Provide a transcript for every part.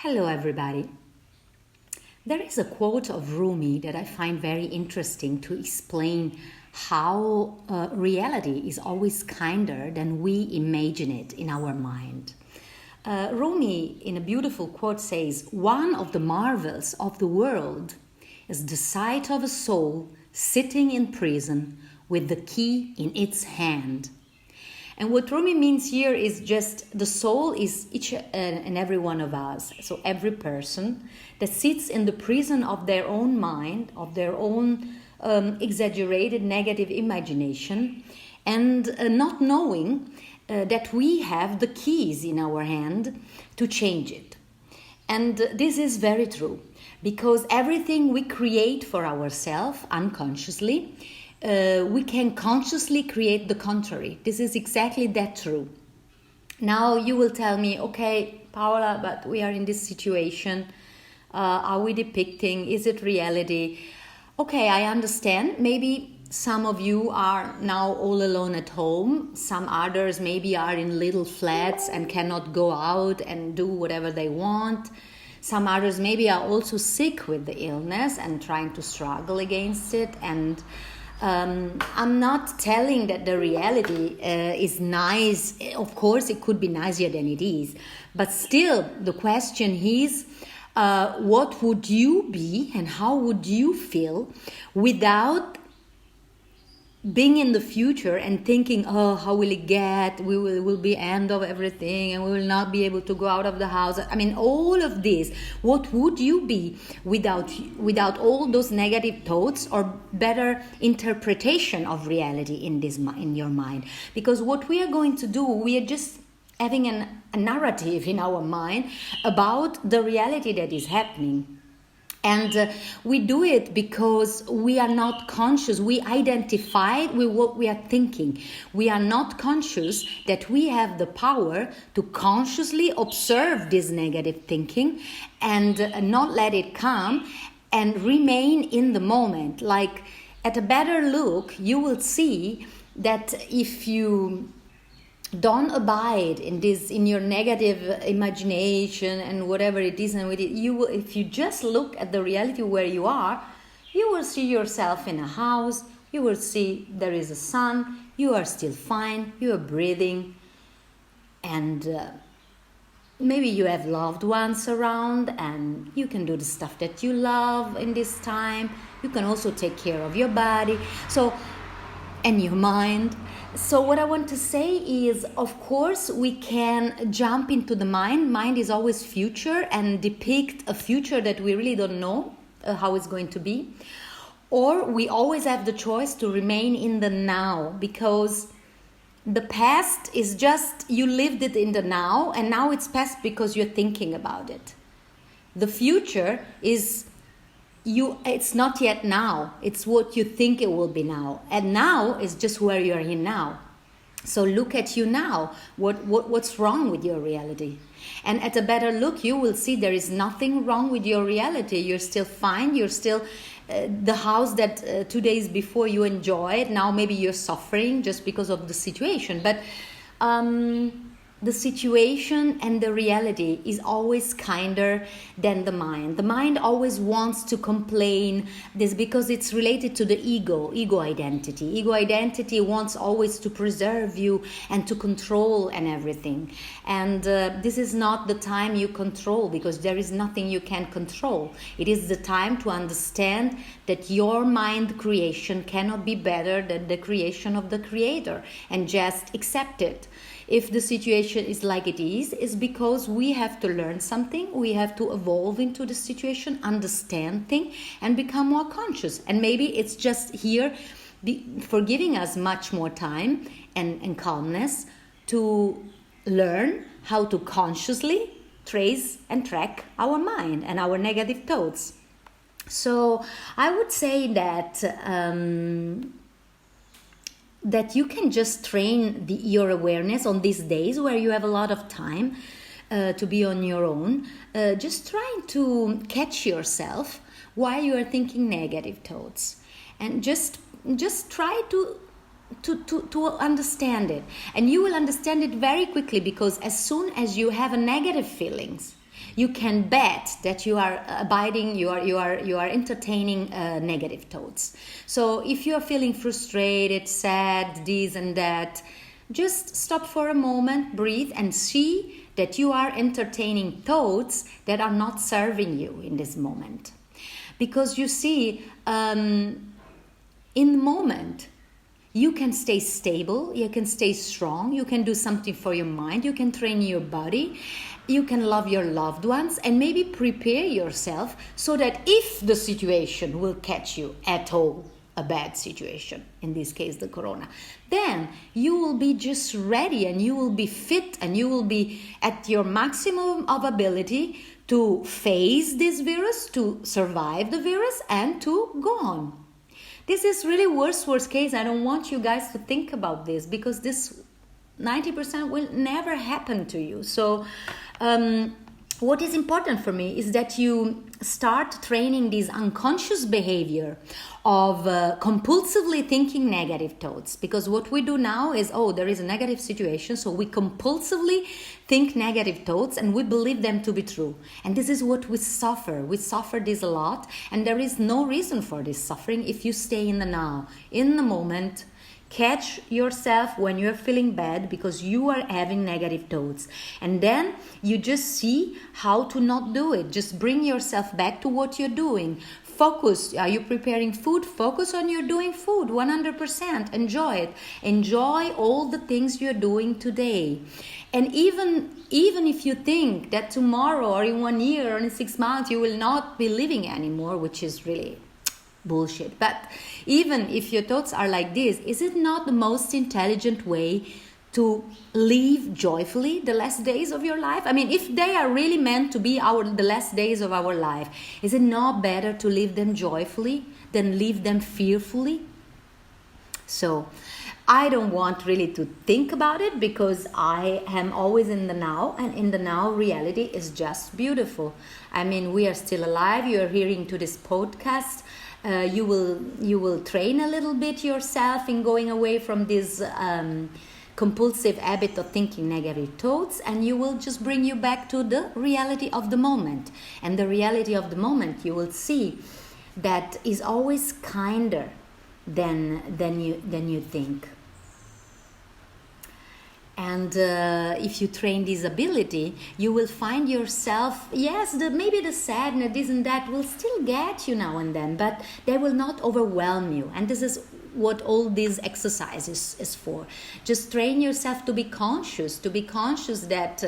Hello, everybody. There is a quote of Rumi that I find very interesting to explain how reality is always kinder than we imagine it in our mind. Rumi, in a beautiful quote, says, "One of the marvels of the world is the sight of a soul sitting in prison with the key in its hand." And what Rumi means here is just the soul is each and every one of us. So every person that sits in the prison of their own mind, of their own exaggerated negative imagination, and not knowing that we have the keys in our hand to change it. And this is very true, because everything we create for ourselves unconsciously, we can consciously create the contrary. This is exactly that true. Now you will tell me, okay, Paola, but we are in this situation. Are we depicting? Is it reality? Okay, I understand. Maybe some of you are now all alone at home. Some others maybe are in little flats and cannot go out and do whatever they want. Some others maybe are also sick with the illness and trying to struggle against it. And I'm not telling that the reality is nice. Of course, it could be nicer than it is. But still, the question is, what would you be and how would you feel without being in the future and thinking, oh, how will it get? We will be end of everything and we will not be able to go out of the house. I mean, all of this, what would you be without all those negative thoughts or better interpretation of reality in your mind? Because what we are going to do, we are just having a narrative in our mind about the reality that is happening. And we do it because we are not conscious. We identify with what we are thinking. We are not conscious that we have the power to consciously observe this negative thinking and not let it come and remain in the moment. Like at a better look, you will see that if you don't abide in your negative imagination and whatever it is, and with it, you will, if you just look at the reality where you are, you will see yourself in a house. You will see there is a sun. You are still fine. You are breathing, and maybe you have loved ones around, and you can do the stuff that you love in this time. You can also take care of your body, and your mind. So what I want to say is, of course, we can jump into the mind. Mind is always future and depict a future that we really don't know how it's going to be. Or we always have the choice to remain in the now, because the past is just, you lived it in the now, and now it's past because you're thinking about it. The future is it's not yet now. It's what you think it will be now. And now is just where you are in now. So look at you now. What's wrong with your reality? And at a better look, you will see there is nothing wrong with your reality. You're still fine. You're still the house that 2 days before you enjoyed. Now maybe you're suffering just because of the situation. But the situation and the reality is always kinder than the mind. The mind always wants to complain this because it's related to the ego identity. Ego identity wants always to preserve you and to control and everything. And this is not the time you control, because there is nothing you can control. It is the time to understand that your mind creation cannot be better than the creation of the Creator, and just accept it. If the situation is like it is because we have to learn something. We have to evolve into the situation, understand things, and become more conscious. And maybe it's just here for giving us much more time and calmness to learn how to consciously trace and track our mind and our negative thoughts. So I would say that you can just train your awareness on these days where you have a lot of time to be on your own, just trying to catch yourself while you are thinking negative thoughts, and just try to understand it. And you will understand it very quickly, because as soon as you have a negative feelings, you can bet that you are abiding, you are entertaining negative thoughts. So if you are feeling frustrated, sad, this and that, just stop for a moment, breathe, and see that you are entertaining thoughts that are not serving you in this moment. Because you see, in the moment, you can stay stable, you can stay strong, you can do something for your mind, you can train your body, you can love your loved ones, and maybe prepare yourself so that if the situation will catch you at all, a bad situation, in this case the corona, then you will be just ready and you will be fit and you will be at your maximum of ability to face this virus, to survive the virus, and to go on. This is really worst case. I don't want you guys to think about this, because this 90% will never happen to you. So what is important for me is that you start training this unconscious behavior of compulsively thinking negative thoughts. Because what we do now is, there is a negative situation, so we compulsively think negative thoughts and we believe them to be true. And this is what we suffer. We suffer this a lot, and there is no reason for this suffering if you stay in the now, in the moment. Catch yourself when you're feeling bad because you are having negative thoughts. And then you just see how to not do it. Just bring yourself back to what you're doing. Focus. Are you preparing food? Focus on you're doing food 100%. Enjoy it. Enjoy all the things you're doing today. And even if you think that tomorrow or in 1 year or in 6 months you will not be living anymore, which is really bullshit. But even if your thoughts are like this, is it not the most intelligent way to live joyfully the last days of your life? I mean, if they are really meant to be the last days of our life, is it not better to live them joyfully than live them fearfully? So I don't want really to think about it, because I am always in the now, and in the now reality is just beautiful. I mean, we are still alive. You are hearing to this podcast. You will train a little bit yourself in going away from this compulsive habit of thinking negative thoughts, and you will just bring you back to the reality of the moment. And the reality of the moment, you will see that is always kinder than you think. And if you train this ability, you will find yourself, yes, maybe the sadness, this and that will still get you now and then, but they will not overwhelm you. And this is what all these exercises is for. Just train yourself to be conscious that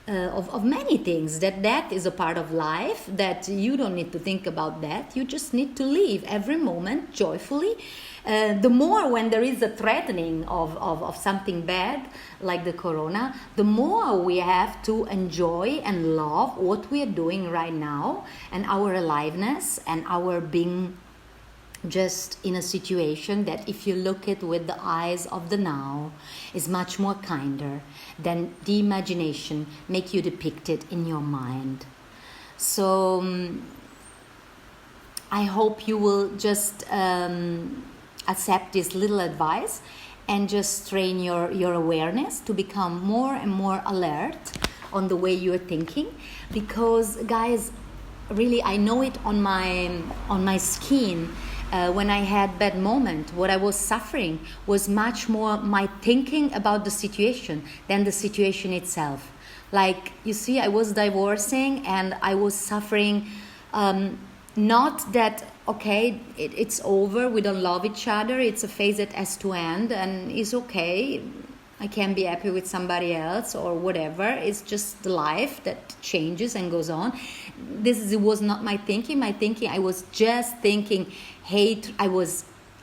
of many things, that death is a part of life, that you don't need to think about that. You just need to live every moment joyfully. The more when there is a threatening of something bad like the corona, the more we have to enjoy and love what we are doing right now, and our aliveness and our being just in a situation that, if you look at with the eyes of the now, is much more kinder than the imagination make you depicted in your mind. So I hope you will just accept this little advice and just train your awareness to become more and more alert on the way you're thinking. Because, guys, really, I know it on my skin. When I had bad moment, what I was suffering was much more my thinking about the situation than the situation itself. Like, you see, I was divorcing and I was suffering, not that, okay, it's over, we don't love each other, it's a phase that has to end and it's okay, I can be happy with somebody else or whatever. It's just the life that changes and goes on. Was not my thinking. I was just thinking hate.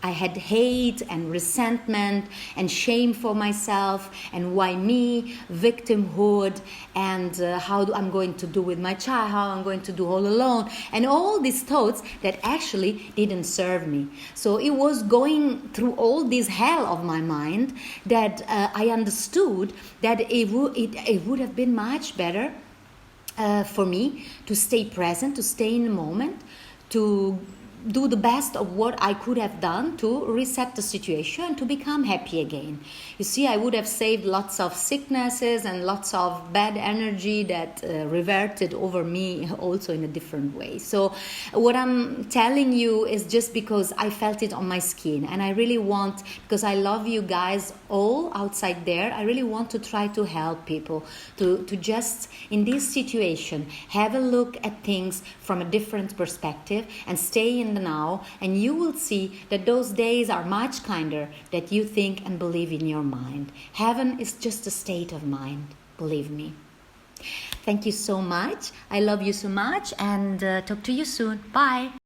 I had hate and resentment and shame for myself, and why me, victimhood, and how I'm going to do with my child, how I'm going to do all alone, and all these thoughts that actually didn't serve me. So it was going through all this hell of my mind that I understood that it would have been much better for me to stay present, to stay in the moment, to do the best of what I could have done to reset the situation, to become happy again. You see, I would have saved lots of sicknesses and lots of bad energy that reverted over me also in a different way. So what I'm telling you is just because I felt it on my skin, and I really want, because I love you guys all outside there, I really want to try to help people to just in this situation have a look at things from a different perspective and stay in the now, and you will see that those days are much kinder than you think and believe in your mind. Heaven is just a state of mind, believe me. Thank you so much. I love you so much, and talk to you soon. Bye.